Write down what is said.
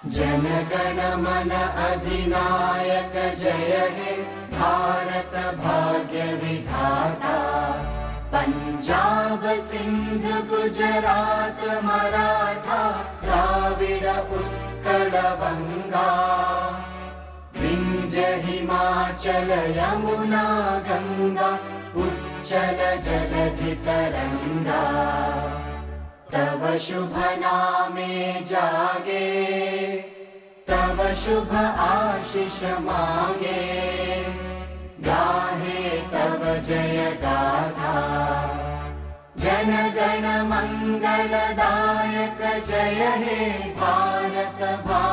जनगण मन अधिनायक जय हे भारत भाग्य विधाता। पंजाब सिंध गुजरात मराठा द्राविड़ उत्कल बंगा। विंध्य हिमाचल यमुना गंगा उच्चल जलधि तरंगा। तव शुभ नामे जागे तव शुभ आशीष मांगे। गाहे तव जय गाथा जनगण मंगलदायक जय हे भारत भाग्य